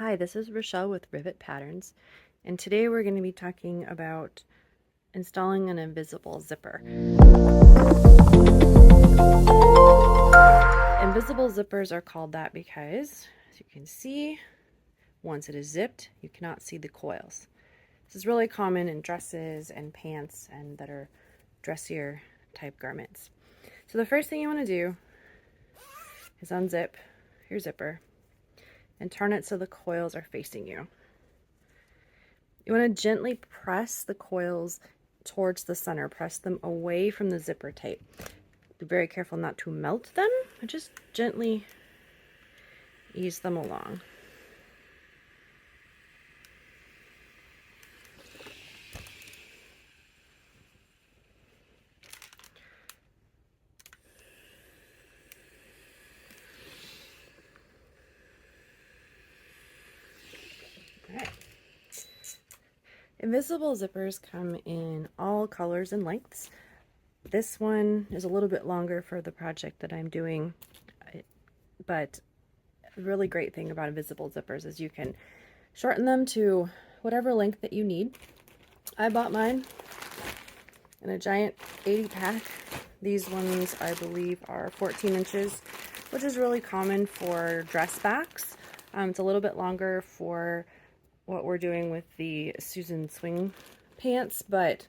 Hi, this is Rachelle with Rivet Patterns, and today we're going to be talking about installing an invisible zipper. Invisible zippers are called that because, as you can see, once it is zipped, you cannot see the coils. This is really common in dresses and pants and that are dressier type garments. So the first thing you want to do is unzip your zipper and turn it so the coils are facing you. You want to gently press the coils towards the center. Press them away from the zipper tape. Be very careful not to melt them, but just gently ease them along. All right. Invisible zippers come in all colors and lengths. This one is a little bit longer for the project that I'm doing, but the really great thing about invisible zippers is you can shorten them to whatever length that you need. I bought mine in a giant 80 pack. These ones I believe are 14 inches, which is really common for dress backs. It's a little bit longer for what we're doing with the Susan swing pants, but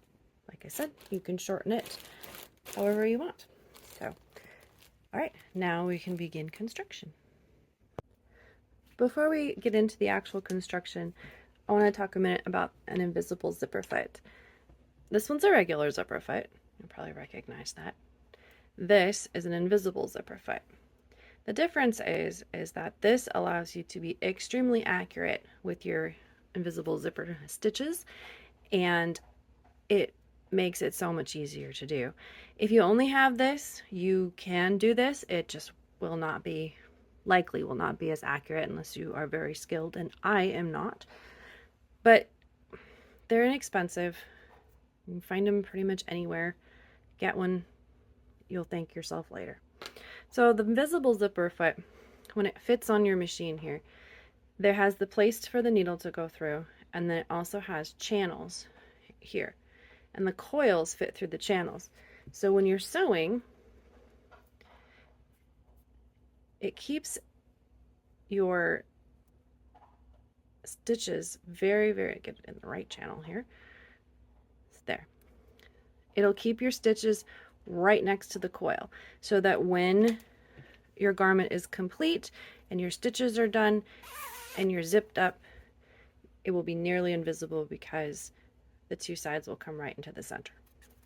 like I said, you can shorten it however you want. So, all right, now we can begin construction. Before we get into the actual construction, I want to talk a minute about an invisible zipper foot. This one's a regular zipper foot. You'll probably recognize that. This is an invisible zipper foot. The difference is that this allows you to be extremely accurate with your invisible zipper stitches, and it makes it so much easier to do. If you only have this, you can do this. It just will not be as accurate unless you are very skilled, and I am not. But they're inexpensive. You can find them pretty much anywhere. Get one, you'll thank yourself later. So the invisible zipper foot, when it fits on your machine here, there has the place for the needle to go through, and then it also has channels here, and the coils fit through the channels. So when you're sewing, it keeps your stitches very, get it in the right channel here. There. It'll keep your stitches right next to the coil so that when your garment is complete and your stitches are done and you're zipped up, it will be nearly invisible because the two sides will come right into the center.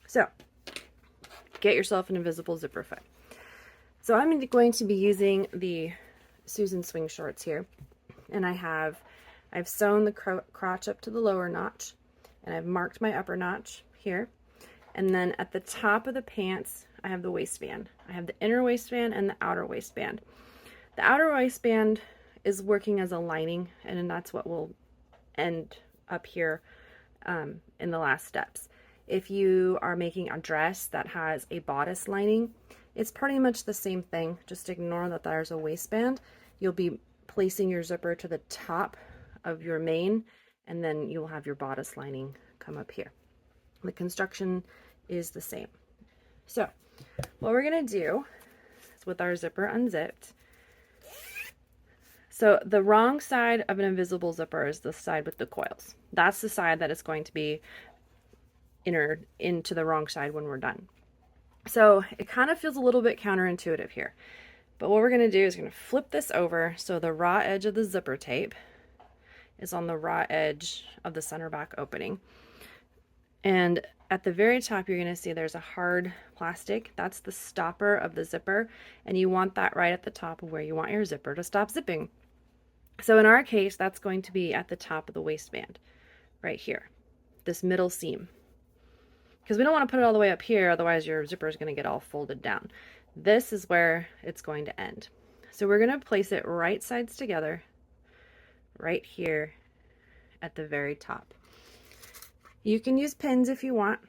So get yourself an invisible zipper foot. So I'm going to be using the Susan swing shorts here, and I've sewn the crotch up to the lower notch, and I've marked my upper notch here. And then at the top of the pants, I have the waistband. I have the inner waistband and the outer waistband. The outer waistband is working as a lining, and that's what will end up here in the last steps. If you are making a dress that has a bodice lining, it's pretty much the same thing. Just ignore that there's a waistband. You'll be placing your zipper to the top of your main, and then you'll have your bodice lining come up here. The construction is the same. So what we're going to do is, with our zipper unzipped, so the wrong side of an invisible zipper is the side with the coils. That's the side that is going to be entered into the wrong side when we're done. So it kind of feels a little bit counterintuitive here. But what we're going to do is going to flip this over so the raw edge of the zipper tape is on the raw edge of the center back opening. And at the very top, you're going to see there's a hard plastic. That's the stopper of the zipper, and you want that right at the top of where you want your zipper to stop zipping. So in our case, that's going to be at the top of the waistband, right here, this middle seam. Because we don't want to put it all the way up here, otherwise your zipper is going to get all folded down. This is where it's going to end. So we're going to place it right sides together, right here at the very top. You can use pins if you want.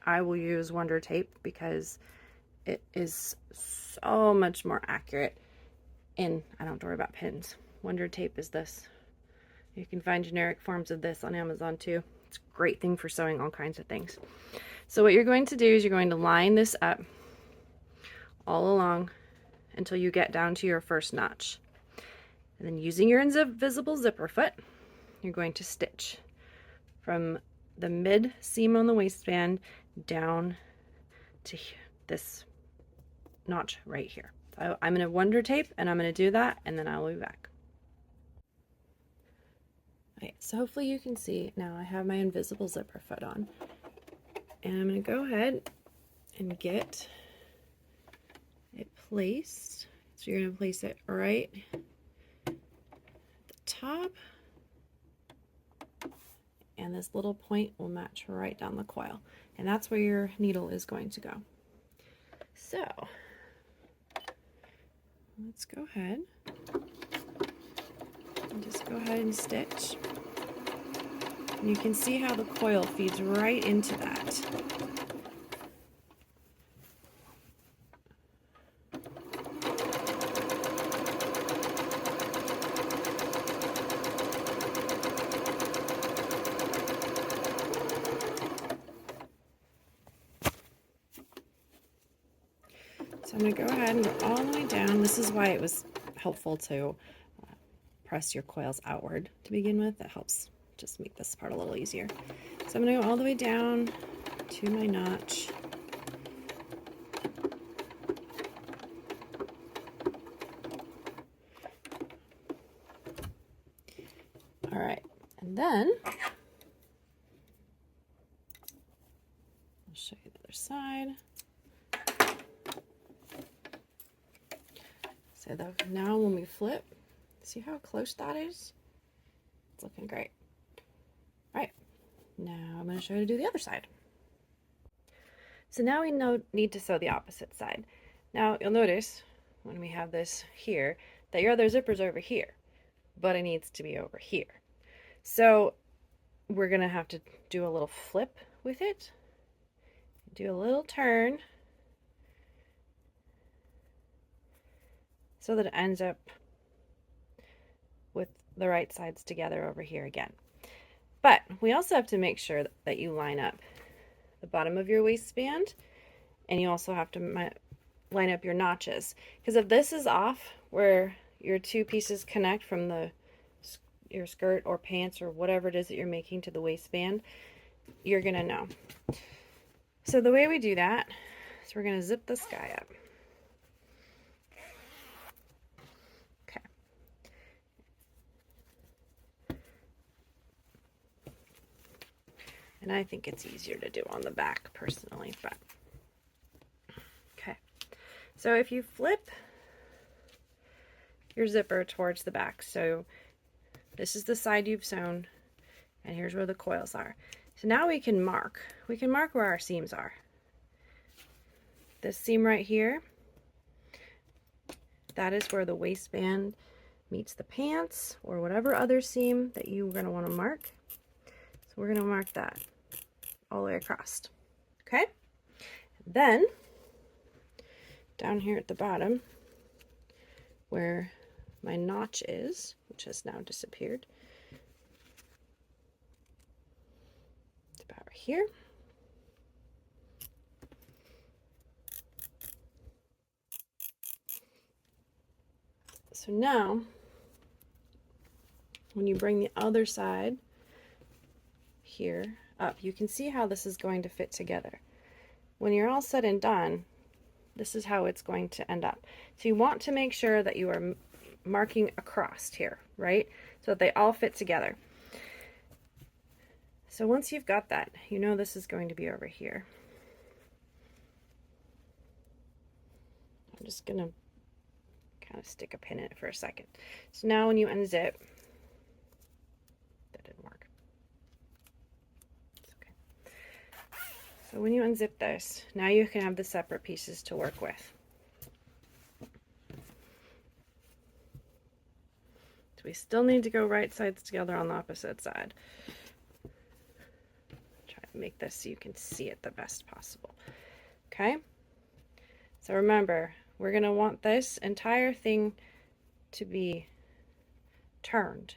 I will use Wonder Tape because it is so much more accurate, and I don't have to worry about pins. Wonder Tape is this You can find generic forms of this on Amazon too. It's a great thing for sewing all kinds of things. So what you're going to do is you're going to line this up all along until you get down to your first notch. And then using your invisible zipper foot, you're going to stitch from the mid seam on the waistband down to this notch right here. So I'm going to wonder tape and I'm going to do that and then I'll be back. Okay, so hopefully you can see now I have my invisible zipper foot on. And I'm going to go ahead and get it placed. So you're going to place it right at the top. And this little point will match right down the coil. And that's where your needle is going to go. So let's go ahead and just go ahead and stitch. And you can see how the coil feeds right into that. So I'm going to go ahead and go all the way down. This is why it was helpful to press your coils outward to begin with. That helps just make this part a little easier. So I'm going to go all the way down to my notch. All right, and then I'll show you the other side. So now when we flip, see how close that is? It's looking great. All right, now I'm going to show you to do the other side. So now we need to sew the opposite side. Now you'll notice when we have this here that your other zipper's over here, but it needs to be over here. So we're going to have to do a little flip with it, do a little turn so that it ends up with the right sides together over here again. But we also have to make sure that you line up the bottom of your waistband, and you also have to line up your notches, because if this is off where your two pieces connect from your skirt or pants or whatever it is that you're making to the waistband, you're gonna know. So the way we do that is we're gonna zip this guy up. Okay. And I think it's easier to do on the back personally, but okay. So if you flip your zipper towards the back, so this is the side you've sewn, and here's where the coils are. So now we can mark where our seams are. This seam right here, that is where the waistband meets the pants, or whatever other seam that you're going to want to mark. So we're going to mark that all the way across. Okay? Then, down here at the bottom, where my notch is, which has now disappeared, it's about right here. So now, when you bring the other side here up, you can see how this is going to fit together. When you're all said and done, this is how it's going to end up. So you want to make sure that you are marking across here, right? So that they all fit together. So once you've got that, you know this is going to be over here. I'm just gonna kind of stick a pin in it for a second. So now when you unzip, that didn't work. It's okay. So when you unzip this, now you can have the separate pieces to work with. So we still need to go right sides together on the opposite side. Try to make this so you can see it the best possible. Okay? So remember, we're going to want this entire thing to be turned.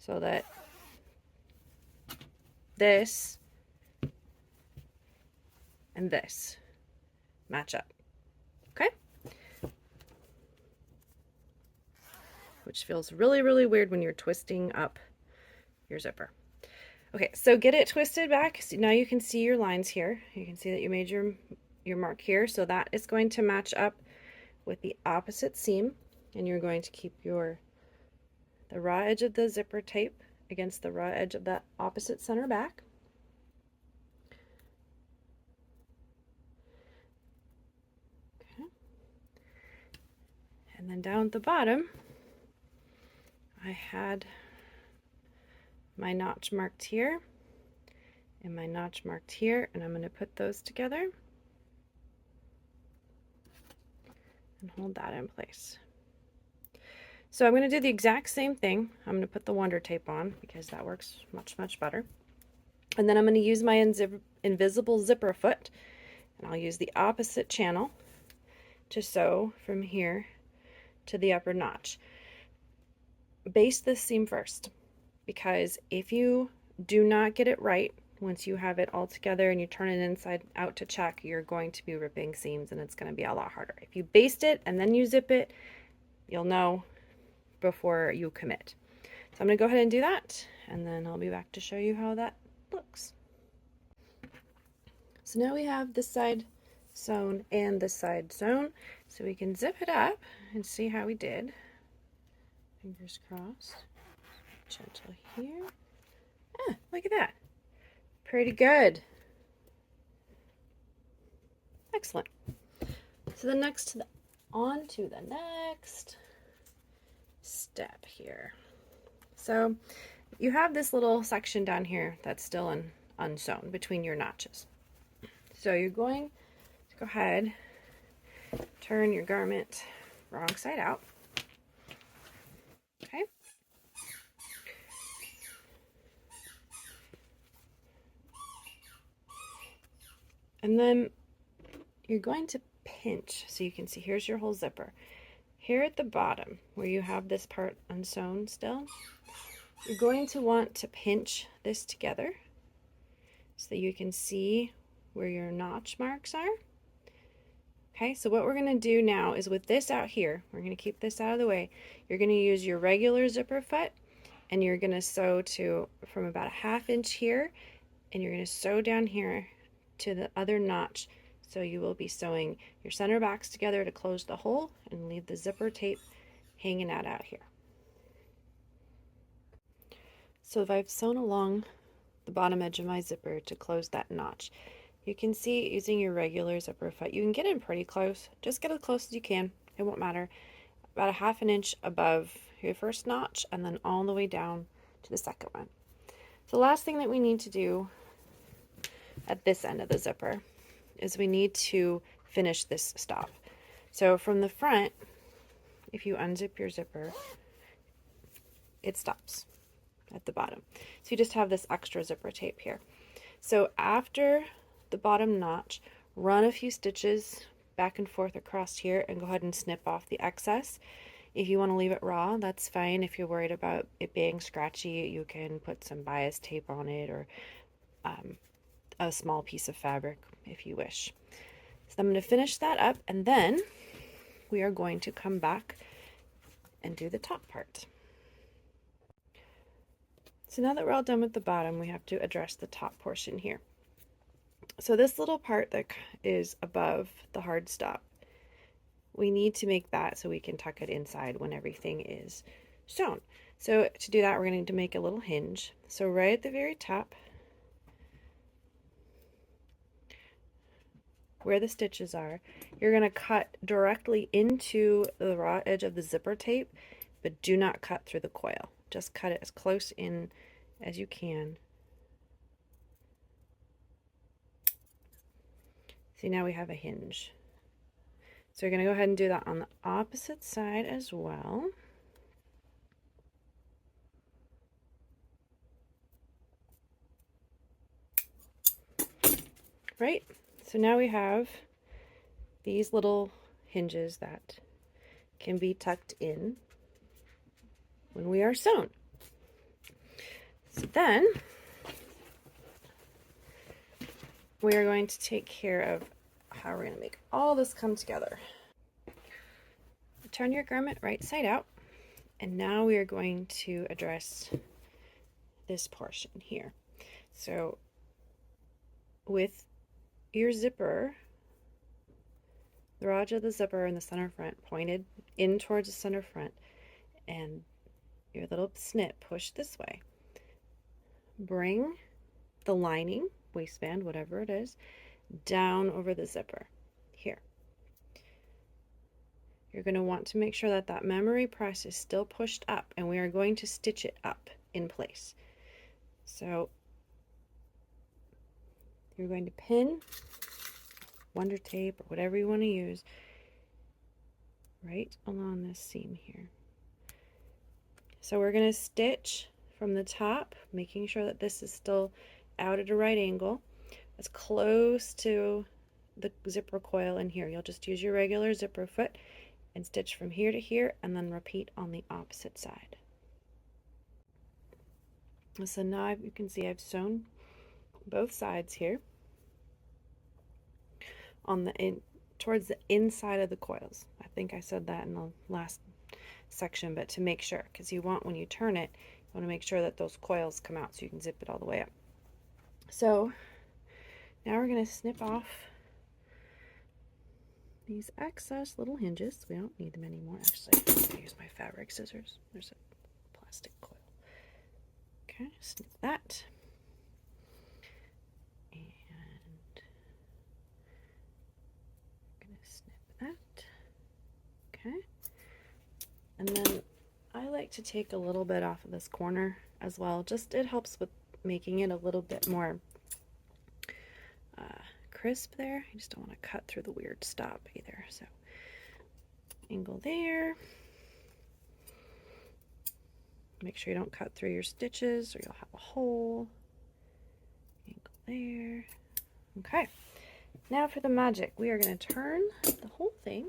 so that this and this match up. Okay? Which feels really, really weird when you're twisting up your zipper. Okay, so get it twisted back. So now you can see your lines here. You can see that you made your mark here. So that is going to match up with the opposite seam, and you're going to keep the raw edge of the zipper tape against the raw edge of that opposite center back. Okay. And then down at the bottom, I had my notch marked here and my notch marked here, and I'm going to put those together and hold that in place. So I'm going to do the exact same thing. I'm going to put the Wonder Tape on because that works much, much better. And then I'm going to use my invisible zipper foot, and I'll use the opposite channel to sew from here to the upper notch. Baste this seam first, because if you do not get it right, once you have it all together and you turn it inside out to check, you're going to be ripping seams and it's going to be a lot harder. If you baste it and then you zip it, you'll know before you commit. So I'm going to go ahead and do that, and then I'll be back to show you how that looks. So now we have this side sewn and this side sewn, so we can zip it up and see how we did. Fingers crossed. Gentle here. Ah, look at that. Pretty good. Excellent. So the next, on to the next step here. So you have this little section down here that's still unsewn between your notches. So you're going to go ahead, turn your garment wrong side out. Okay. And then you're going to pinch, so you can see here's your whole zipper. Here at the bottom, where you have this part unsewn still, you're going to want to pinch this together so that you can see where your notch marks are. Okay, so what we're going to do now is with this out here, we're going to keep this out of the way. You're going to use your regular zipper foot, and you're going to sew from about a 1/2 inch here, and you're going to sew down here to the other notch. So you will be sewing your center backs together to close the hole and leave the zipper tape hanging out here. So if I've sewn along the bottom edge of my zipper to close that notch, you can see using your regular zipper foot, you can get in pretty close. Just get as close as you can. It won't matter. About a 1/2 inch above your first notch, and then all the way down to the second one. So the last thing that we need to do at this end of the zipper is we need to finish this stop. So from the front, if you unzip your zipper, it stops at the bottom. So you just have this extra zipper tape here. So after the bottom notch, run a few stitches back and forth across here and go ahead and snip off the excess. If you want to leave it raw, that's fine. If you're worried about it being scratchy, you can put some bias tape on it, or a small piece of fabric if you wish. So I'm going to finish that up, and then we are going to come back and do the top part. So now that we're all done with the bottom, we have to address the top portion here. So this little part that is above the hard stop, we need to make that so we can tuck it inside when everything is sewn. So to do that, we're going to make a little hinge. So right at the very top, where the stitches are, you're going to cut directly into the raw edge of the zipper tape, but do not cut through the coil. Just cut it as close in as you can. See, now we have a hinge. So you're going to go ahead and do that on the opposite side as well. Right? So now we have these little hinges that can be tucked in when we are sewn. So then we are going to take care of how we're going to make all this come together. Turn your garment right side out, and now we are going to address this portion here. So with your zipper, the rod of the zipper in the center front pointed in towards the center front, and your little snip pushed this way. Bring the lining, waistband, whatever it is, down over the zipper here. You're going to want to make sure that that memory press is still pushed up, and we are going to stitch it up in place. So you're going to pin Wonder Tape or whatever you want to use right along this seam here. So we're going to stitch from the top, making sure that this is still out at a right angle, as close to the zipper coil in here. You'll just use your regular zipper foot and stitch from here to here, and then repeat on the opposite side. So now you can see I've sewn both sides here on towards the inside of the coils. I think I said that in the last section, but to make sure, because you want, when you turn it, you want to make sure that those coils come out so you can zip it all the way up. So now we're going to snip off these excess little hinges. We don't need them anymore. Actually, I'm going to use my fabric scissors. There's a plastic coil. Okay, snip that. And I'm going to snip that. Okay. And then I like to take a little bit off of this corner as well. Just, it helps with making it a little bit more crisp there. I just don't want to cut through the weird stop either. So angle there. Make sure you don't cut through your stitches or you'll have a hole. Angle there. Okay. Now for the magic. We are going to turn the whole thing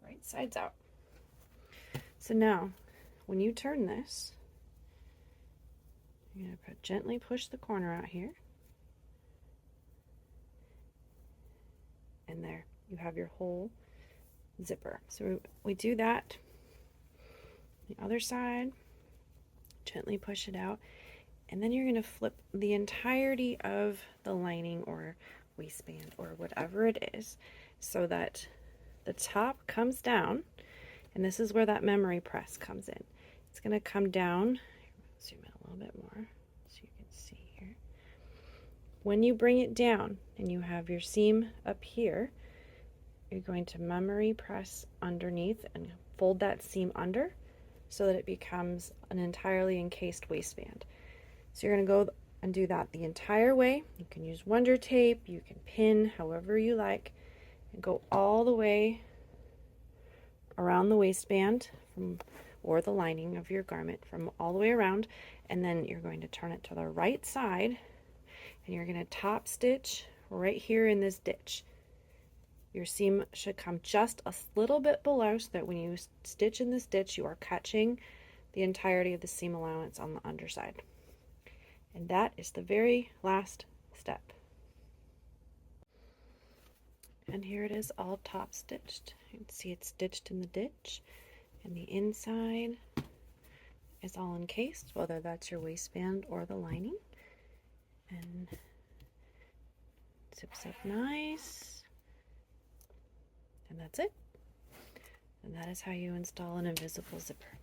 right sides out. So now, when you turn this, you're going to gently push the corner out here. And there, you have your whole zipper. So we do that. The other side, gently push it out. And then you're going to flip the entirety of the lining or waistband or whatever it is, so that the top comes down. And this is where that memory press comes in. It's going to come down. Zoom in a little bit more so you can see here. When you bring it down and you have your seam up here, you're going to memory press underneath and fold that seam under so that it becomes an entirely encased waistband. So you're going to go and do that the entire way. You can use Wonder Tape, you can pin however you like, and go all the way around the waistband or the lining of your garment, from all the way around, and then you're going to turn it to the right side, and you're going to top stitch right here in this ditch. Your seam should come just a little bit below, so that when you stitch in this ditch, you are catching the entirety of the seam allowance on the underside. And that is the very last step. And here it is, all top stitched. You can see it's stitched in the ditch, and the inside is all encased, whether that's your waistband or the lining. And zips up nice. And that's it. And that is how you install an invisible zipper.